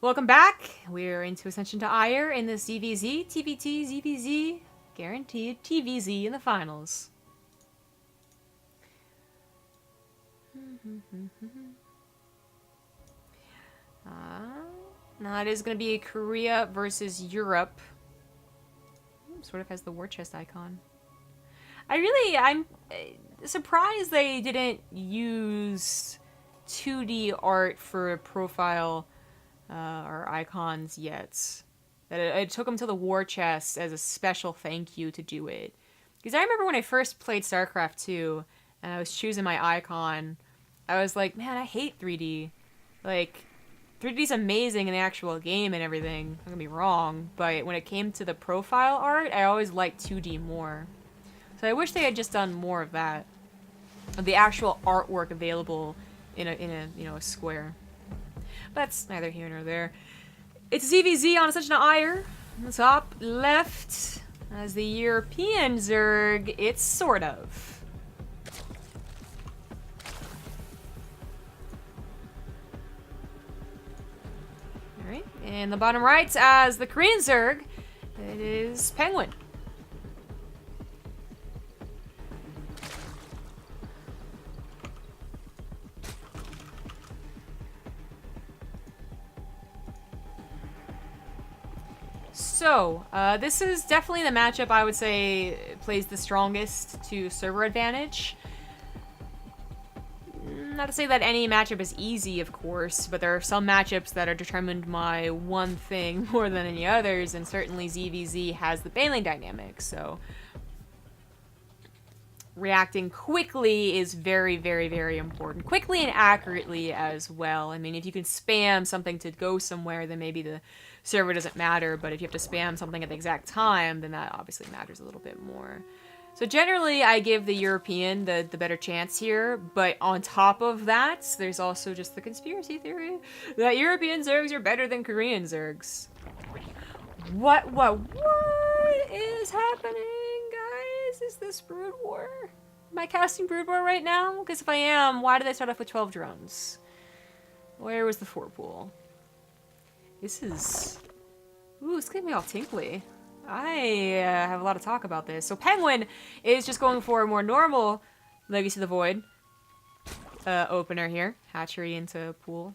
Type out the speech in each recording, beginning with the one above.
Welcome back. We're into Ascension to Ire in the ZvZ, TVT, ZvZ, guaranteed TVZ in the finals. Now it is going to be Korea versus Europe. Sort of has the war chest icon. I'm surprised they didn't use 2D art for a profile or icons yet. That it took them to the war chest as a special thank you to do it. Because I remember when I first played StarCraft 2 and I was choosing my icon, I was like, man, I hate 3D. Like, 3D's amazing in the actual game and everything, don't get me wrong, but when it came to the profile art, I always liked 2D more. So I wish they had just done more of that. Of the actual artwork available in a square. But that's neither here nor there. It's ZvZ on Ascension to Ire. On the top left, as the European Zerg, it's SortOf. Alright, and the bottom right, as the Korean Zerg, it is PenguiN. So, this is definitely the matchup I would say plays the strongest to server advantage. Not to say that any matchup is easy, of course, but there are some matchups that are determined by one thing more than any others, and certainly ZvZ has the bailing dynamic, so reacting quickly is very, very, very important. Quickly and accurately as well. I mean, if you can spam something to go somewhere, then maybe the server doesn't matter, but if you have to spam something at the exact time, then that obviously matters a little bit more. So generally, I give the European the better chance here, but on top of that, there's also just the conspiracy theory that European Zergs are better than Korean Zergs. What is happening, guys? Is this Brood War? Am I casting Brood War right now? Because if I am, why did I start off with 12 drones? Where was the 4 pool? This is... Ooh, it's getting me all tinkly. I have a lot of talk about this. So PenguiN is just going for a more normal Legacy of the Void opener here. Hatchery into pool.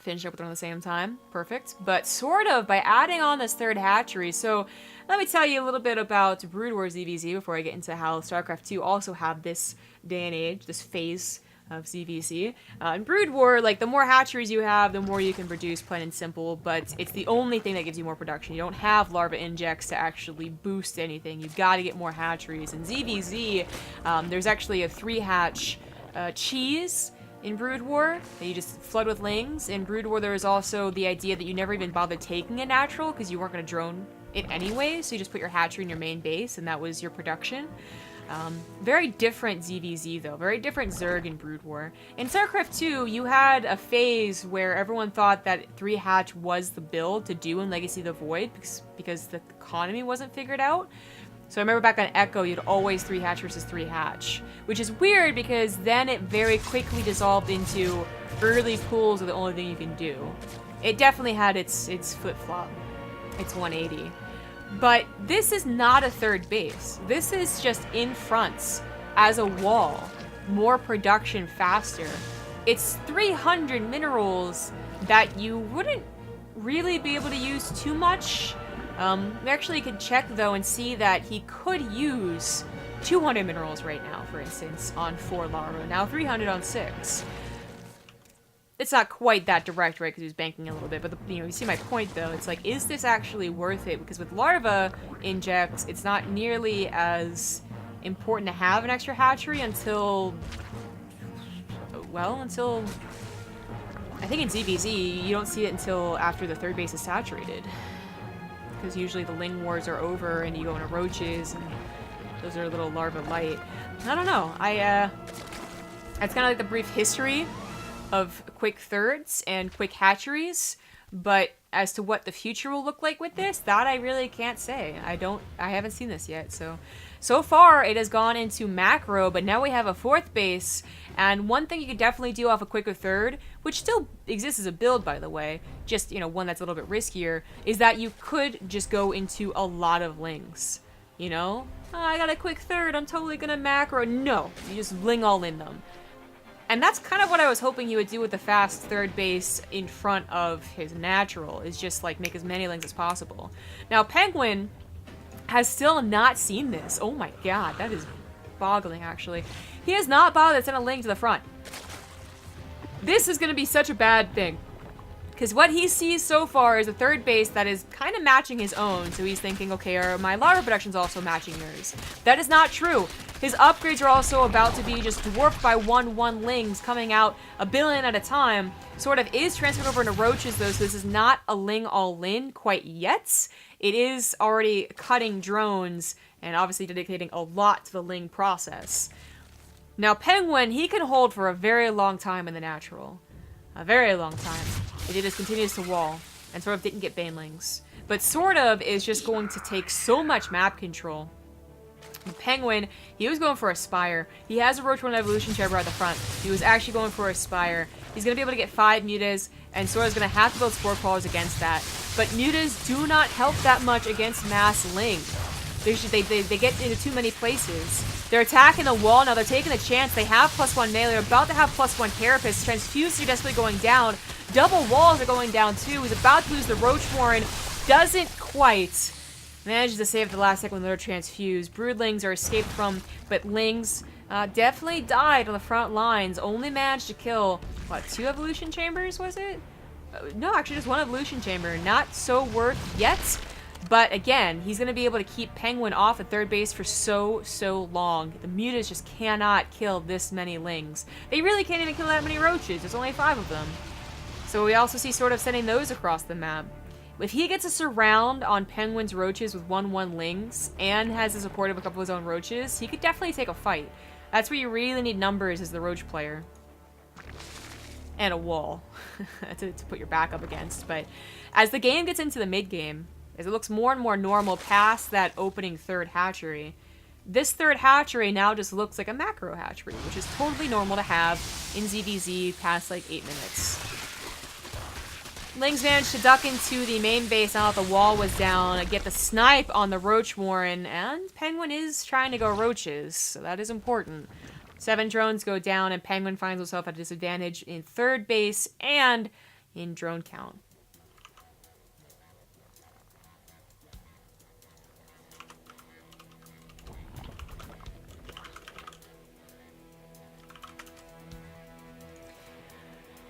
Finish up with one at the same time. Perfect. But SortOf, by adding on this third hatchery, so let me tell you a little bit about Brood War ZvZ before I get into how StarCraft 2 also have this day and age, this phase of ZvZ. In Brood War, like, the more hatcheries you have, the more you can produce, plain and simple, but it's the only thing that gives you more production. You don't have larva injects to actually boost anything. You've got to get more hatcheries. In ZvZ, there's actually a 3-hatch cheese in Brood War that you just flood with lings. In Brood War, there is also the idea that you never even bothered taking a natural because you weren't going to drone it anyway, so you just put your hatchery in your main base, and that was your production. Very different ZvZ, though. Very different Zerg in Brood War. In StarCraft 2, you had a phase where everyone thought that 3-hatch was the build to do in Legacy of the Void because the economy wasn't figured out. So I remember back on Echo, you'd always 3-hatch versus 3-hatch, which is weird because then it very quickly dissolved into early pools are the only thing you can do. It definitely had its flip-flop, its 180. But this is not a third base. This is just in fronts as a wall. More production faster. It's 300 minerals that you wouldn't really be able to use too much. We actually could check though and see that he could use 200 minerals right now, for instance, on 4 larvae. Now 300 on 6. It's not quite that direct, right, because he was banking a little bit, but you see my point though. It's like, is this actually worth it? Because with larva injects, it's not nearly as important to have an extra hatchery until I think in ZvZ, you don't see it until after the third base is saturated. Because usually the Ling Wars are over and you go into roaches, and those are a little larva light. I don't know. That's kind of like the brief history of quick thirds and quick hatcheries, but as to what the future will look like with this, that I really can't say. I haven't seen this yet, so So far, it has gone into macro, but now we have a 4th base, and one thing you could definitely do off a quicker 3rd, which still exists as a build, by the way, just, you know, one that's a little bit riskier, is that you could just go into a lot of lings. You know? Oh, I got a quick 3rd, I'm totally gonna macro. No, you just ling all in them. And that's kind of what I was hoping he would do with the fast 3rd base in front of his natural, is just like make as many lings as possible. Now, PenguiN has still not seen this. Oh my god, that is boggling, actually. He has not bothered to send a ling to the front. This is going to be such a bad thing. Because what he sees so far is a 3rd base that is kind of matching his own. So he's thinking, okay, are my larva productions also matching yours? That is not true. His upgrades are also about to be just dwarfed by 1/1 lings coming out a billion at a time. SortOf is transferred over into roaches, though, so this is not a ling all-in quite yet. It is already cutting drones and obviously dedicating a lot to the ling process. Now, PenguiN, he can hold for a very long time in the natural. A very long time. It just continues to wall, and SortOf didn't get banelings. But SortOf is just going to take so much map control. PenguiN, he was going for a Spire. He has a Roach 1 Evolution Chamber at the front. He was actually going for a Spire. He's going to be able to get 5 mutas, and SortOf's going to have to build Spore Crawlers against that. But mutas do not help that much against mass ling. They get into too many places. They're attacking the wall now. They're taking a chance. They have +1 melee. They're about to have +1 carapace. Transfuses are desperately going down. Double walls are going down too. He's about to lose the Roach Warren. Doesn't quite. Manages to save at the last second when they're transfused. Broodlings are escaped from, but lings definitely died on the front lines. Only managed to kill, what, 2 evolution chambers, was it? No, actually just 1 evolution chamber. Not so worth yet. But again, he's going to be able to keep PenguiN off at 3rd base for so long. The mutas just cannot kill this many lings. They really can't even kill that many roaches. There's only 5 of them. So we also see SortOf sending those across the map. If he gets a surround on PenguiN's roaches with 1/1 lings and has the support of a couple of his own roaches, he could definitely take a fight. That's where you really need numbers as the roach player. And a wall to put your back up against. But as the game gets into the mid-game, as it looks more and more normal past that opening 3rd hatchery, this 3rd hatchery now just looks like a macro hatchery, which is totally normal to have in ZvZ past like 8 minutes. Lings managed to duck into the main base now that the wall was down, get the snipe on the Roach Warren, and PenguiN is trying to go roaches, so that is important. 7 drones go down, and PenguiN finds himself at a disadvantage in 3rd base and in drone count.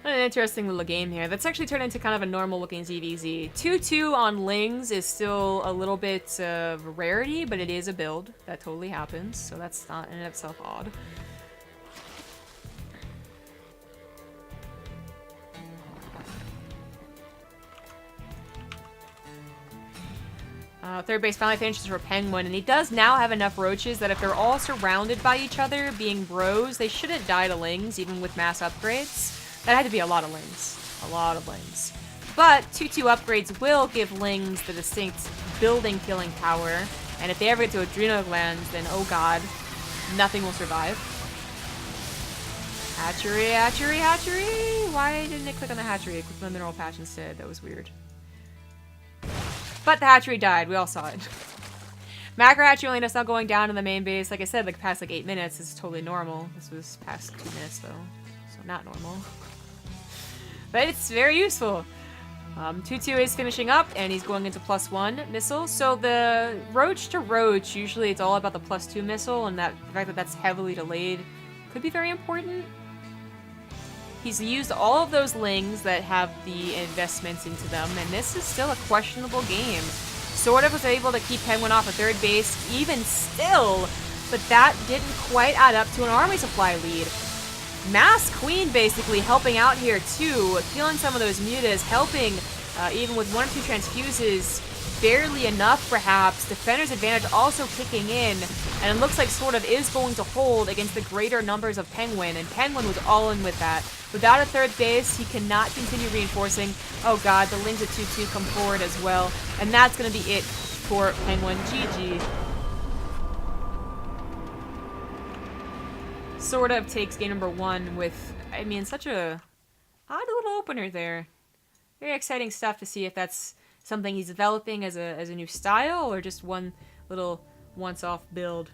An interesting little game here. That's actually turned into kind of a normal-looking ZvZ. 2-2 on lings is still a little bit of a rarity, but it is a build. That totally happens, so that's not in and of itself odd. Third base finally finishes for PenguiN, and he does now have enough roaches that if they're all surrounded by each other, being bros, they shouldn't die to lings, even with mass upgrades. That had to be a lot of lings. A lot of lings. But 2-2 upgrades will give lings the distinct building killing power, and if they ever get to adrenal glands, then oh god, nothing will survive. Hatchery, hatchery, hatchery! Why didn't it click on the hatchery? It clicked on the mineral patch instead. That was weird. But the hatchery died. We all saw it. Macro hatchery only just not going down in the main base. Like I said, like past like 8 minutes, this is totally normal. This was past 2 minutes though, so not normal. But it's very useful. 2-2 is finishing up, and he's going into +1 missile. So the roach to roach, usually it's all about the +2 missile, and that the fact that that's heavily delayed could be very important. He's used all of those lings that have the investments into them, and this is still a questionable game. SortOf was able to keep PenguiN off at 3rd base, even still, but that didn't quite add up to an army supply lead. Mass Queen basically helping out here too, killing some of those mutas, helping even with 1 or 2 transfuses, barely enough perhaps. Defender's advantage also kicking in, and it looks like SortOf is going to hold against the greater numbers of PenguiN, and PenguiN was all in with that. Without a 3rd base, he cannot continue reinforcing. Oh god, the lings at 2-2 come forward as well, and that's going to be it for PenguiN. GG. SortOf takes game number 1 with, I mean, such a odd little opener there. Very exciting stuff to see if that's something he's developing as a new style or just one little once-off build.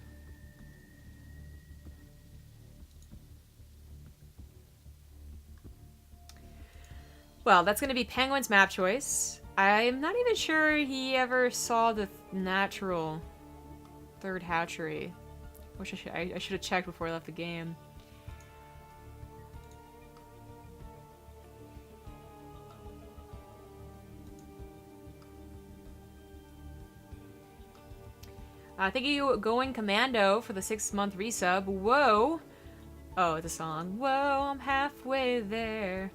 Well, that's going to be PenguiN's map choice. I'm not even sure he ever saw the natural third hatchery. Wish I should have checked before I left the game. Thank you, Going Commando, for the 6-month resub. Whoa! Oh, it's a song. Whoa, I'm halfway there.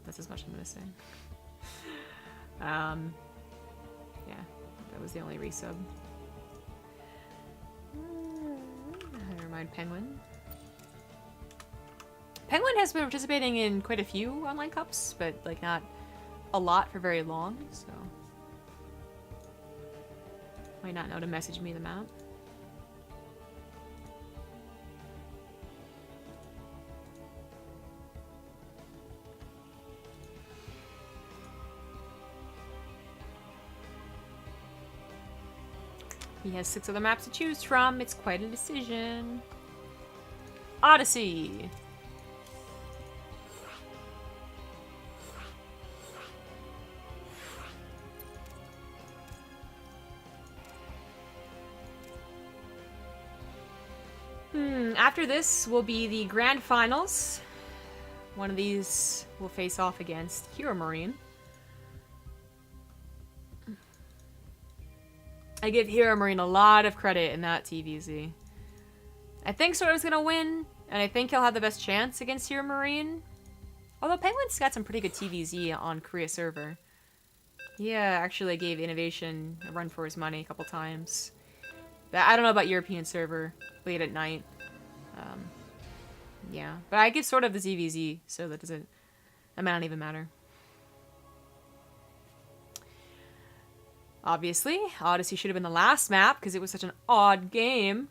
That's as much as I'm gonna sing. Yeah, that was the only resub. Never mind, PenguiN. PenguiN has been participating in quite a few online cups, but like not a lot for very long, so might not know to message me the map. He has 6 other maps to choose from. It's quite a decision. Odyssey. After this will be the grand finals. One of these will face off against Hero Marine. I give Hero Marine a lot of credit in that TVZ. I think SortOf's gonna win, and I think he'll have the best chance against Hero Marine. Although PenguiN's got some pretty good TVZ on Korea server. Yeah, actually gave Innovation a run for his money a couple times. But I don't know about European server late at night. Yeah, but I give SortOf the ZvZ, so that might not even matter. Obviously, Odyssey should have been the last map because it was such an odd game.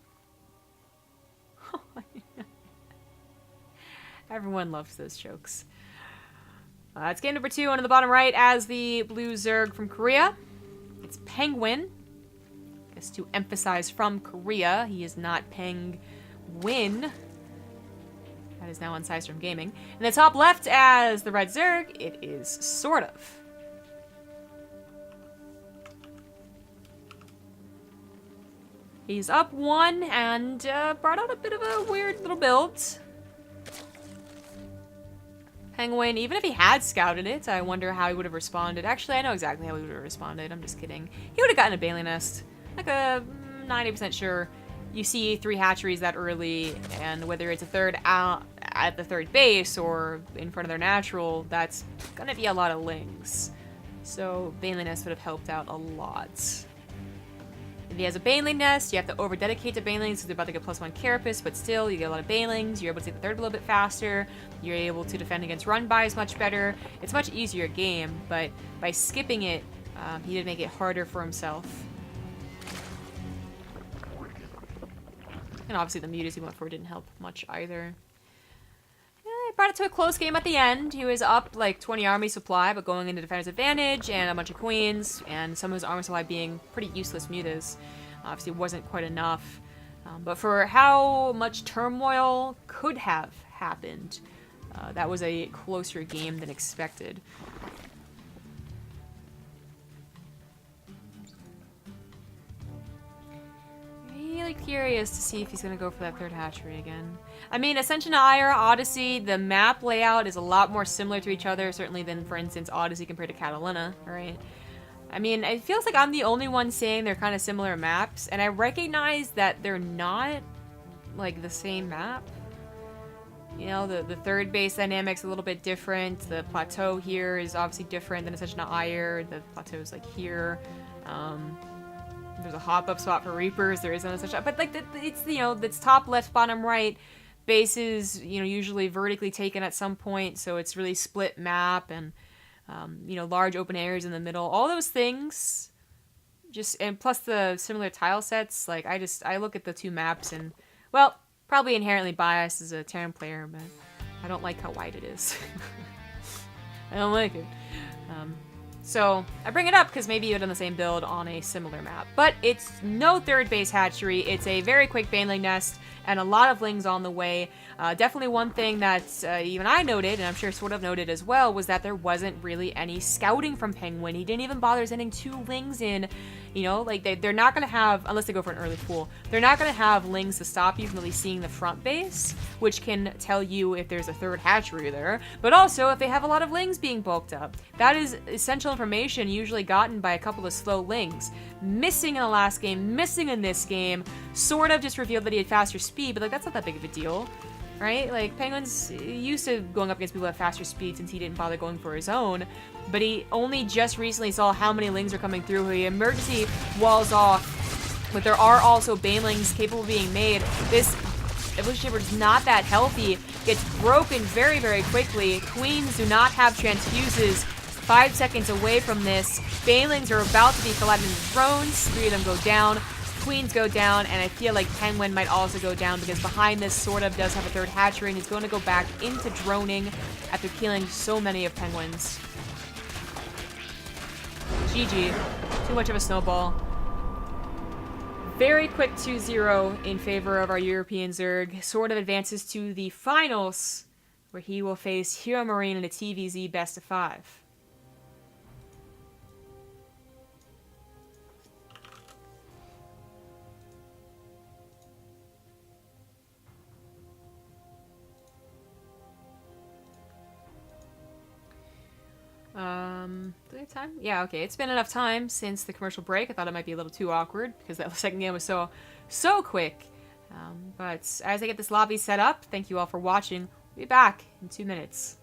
Everyone loves those jokes. It's game number 2 on the bottom right as the blue Zerg from Korea. It's PenguiN. Just to emphasize, from Korea. He is not PenguiN. That is now on Sidestorm Gaming. In the top left as the red Zerg, it is SortOf. He's up 1 and brought out a bit of a weird little build. PenguiN, even if he had scouted it, I wonder how he would have responded. Actually, I know exactly how he would have responded. I'm just kidding. He would have gotten a Bailey Nest. Like a 90% sure. You see 3 hatcheries that early, and whether it's a third out at the third base or in front of their natural, that's gonna be a lot of lings. So Bailey Nest would have helped out a lot. If he has a Baneling Nest, you have to over-dedicate to Banelings because they're about to get +1 Carapace, but still, you get a lot of Banelings, you're able to take the third a little bit faster, you're able to defend against run-bys much better. It's a much easier game, but by skipping it, he did make it harder for himself. And obviously the mutas he went for didn't help much either. He brought it to a close game at the end. He was up like 20 army supply, but going into defender's advantage and a bunch of queens, and some of his army supply being pretty useless mutas. Obviously wasn't quite enough. But for how much turmoil could have happened, that was a closer game than expected. Really curious to see if he's going to go for that third hatchery again. I mean, Ascension to Ire, Odyssey, the map layout is a lot more similar to each other, certainly than, for instance, Odyssey compared to Catalina, right? I mean, it feels like I'm the only one saying they're kind of similar maps, and I recognize that they're not, like, the same map. You know, the third base dynamic's a little bit different. The plateau here is obviously different than Ascension to Ire. The plateau's, like, here. There's a hop-up spot for Reapers. There isn't such, but like it's, you know, it's top left, bottom right. Bases, you know, usually vertically taken at some point, so it's really split map and you know, large open areas in the middle. All those things, and plus the similar tile sets. Like I look at the 2 maps and, well, Probably inherently biased as a Terran player, but I don't like how wide it is. I don't like it. So I bring it up because maybe you had done the same build on a similar map. But it's no third base hatchery. It's a very quick baneling nest and a lot of lings on the way. Definitely one thing that even I noted, and I'm sure SortOf noted as well, was that there wasn't really any scouting from PenguiN. He didn't even bother sending 2 lings in. You know, like they're not going to have, unless they go for an early pool, they're not going to have lings to stop you from really seeing the front base, which can tell you if there's a third hatchery there, but also if they have a lot of lings being bulked up. That is essential information usually gotten by a couple of slow lings. Missing in the last game, missing in this game, SortOf just revealed that he had faster speed, but like that's not that big of a deal. Right? Like, PenguiN's used to going up against people at faster speed since he didn't bother going for his own, but he only just recently saw how many lings are coming through. He emergency walls off, but there are also banelings capable of being made. This evolution chamber is not that healthy, gets broken very, very quickly. Queens do not have transfuses. 5 seconds away from this. Banelings are about to be flattened into drones. 3 of them go down. Queens go down, and I feel like PenguiN might also go down because behind this SortOf does have a third hatchery, and he's going to go back into droning after killing so many of PenguiN's. GG. Too much of a snowball. Very quick 2-0 in favor of our European Zerg. SortOf advances to the finals, where he will face Hero Marine in a TVZ best of 5. Do we have time? Yeah, okay. It's been enough time since the commercial break. I thought it might be a little too awkward because that second game was so quick. But as I get this lobby set up, thank you all for watching. We'll be back in 2 minutes.